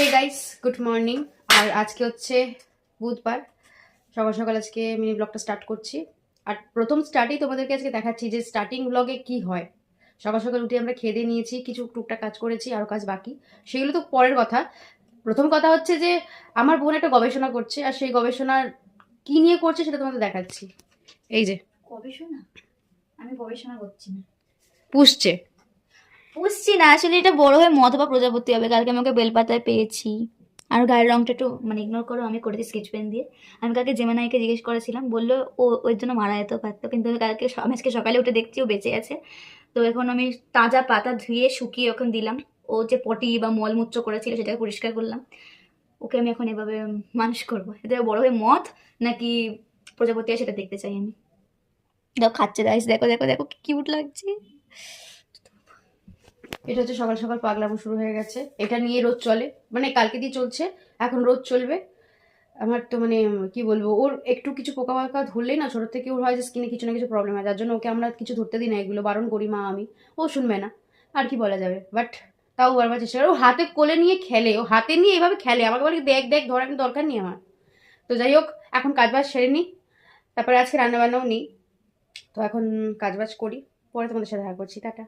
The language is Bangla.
হে গাইস, গুড মর্নিং। আর আজকে হচ্ছে বুধবার, সকাল সকাল আজকে মিনি ব্লগটা স্টার্ট করছি। আর প্রথম স্টার্টেই তোমাদেরকে আজকে দেখাচ্ছি যে স্টার্টিং ব্লগে কি হয়। সকাল সকাল উঠে আমরা খেয়ে দিয়ে নিয়েছি, কিছু টুকটাক কাজ করেছি, আরও কাজ বাকি, সেগুলো তো পরের কথা। প্রথম কথা হচ্ছে যে আমার বোন একটা গবেষণা করছে, আর সেই গবেষণার কি নিয়ে করছে সেটা তোমাদের দেখাচ্ছি। এই যে গবেষণা, আমি গবেষণা করছি না, পুষছে। বুঝছি না আসলে এটা বড় হয়ে মধু বা প্রজাপতি হবে। কালকে আমাকে বেলপাতায় পেয়েছি। আর গায়ের রংটা একটু ইগনোর করো, আমি করেছি স্কেচ পেন দিয়ে। আমি কালকে জেমানাইকে জিজ্ঞেস করেছিলাম, বললো ও ওর জন্য মারা যেতে পারতো, কিন্তু আমি আজকে সকালে উঠে দেখছি ও বেঁচে আছে। তো এখন আমি তাজা পাতা ধুয়ে শুকিয়ে ওখানে দিলাম। ও যে পটি বা মলমূত্র করেছিল সেটাকে পরিষ্কার করলাম। ওকে আমি এখন এভাবে মানুষ করবো। এতে বড় হয়ে মদ নাকি প্রজাপতি হয় সেটা দেখতে চাই আমি। দেখো খাচ্ছে, গাইস, দেখো দেখো দেখো কি কিউট লাগছে। এটা হচ্ছে সকাল সকাল পাগলামো শুরু হয়ে গেছে। এটা নিয়ে রোজ চলে, মানে কালকে দিয়ে চলছে, এখন রোজ চলবে। আমার তো মানে কি বলবো, ওর একটু কিছু পোকা পাকা ধরলেই না, ছোট থেকে ওর হয় যে স্কিনে কিছু না কিছু প্রবলেম হয়, যার জন্য ওকে আমরা কিছু ধরতে দিই না, এগুলো বারণ করি মা আমি। ও শুনবে না, আর কি বলা যাবে। বাট তাও বারবার চেষ্টা করে। ও হাতে কোলে নিয়ে খেলে, ও হাতে নিয়ে এভাবে খেলে, আমাকে বলে দেখ দেখ ধরার দরকার নেই আমার। তো যাই হোক, এখন কাজবাজ সেরে নিই, তারপরে আজকে রান্নাবান্নাও নিই। তো এখন কাজবাজ করি, পরে তোমাদের সাথে দেখা করছি, টাটা।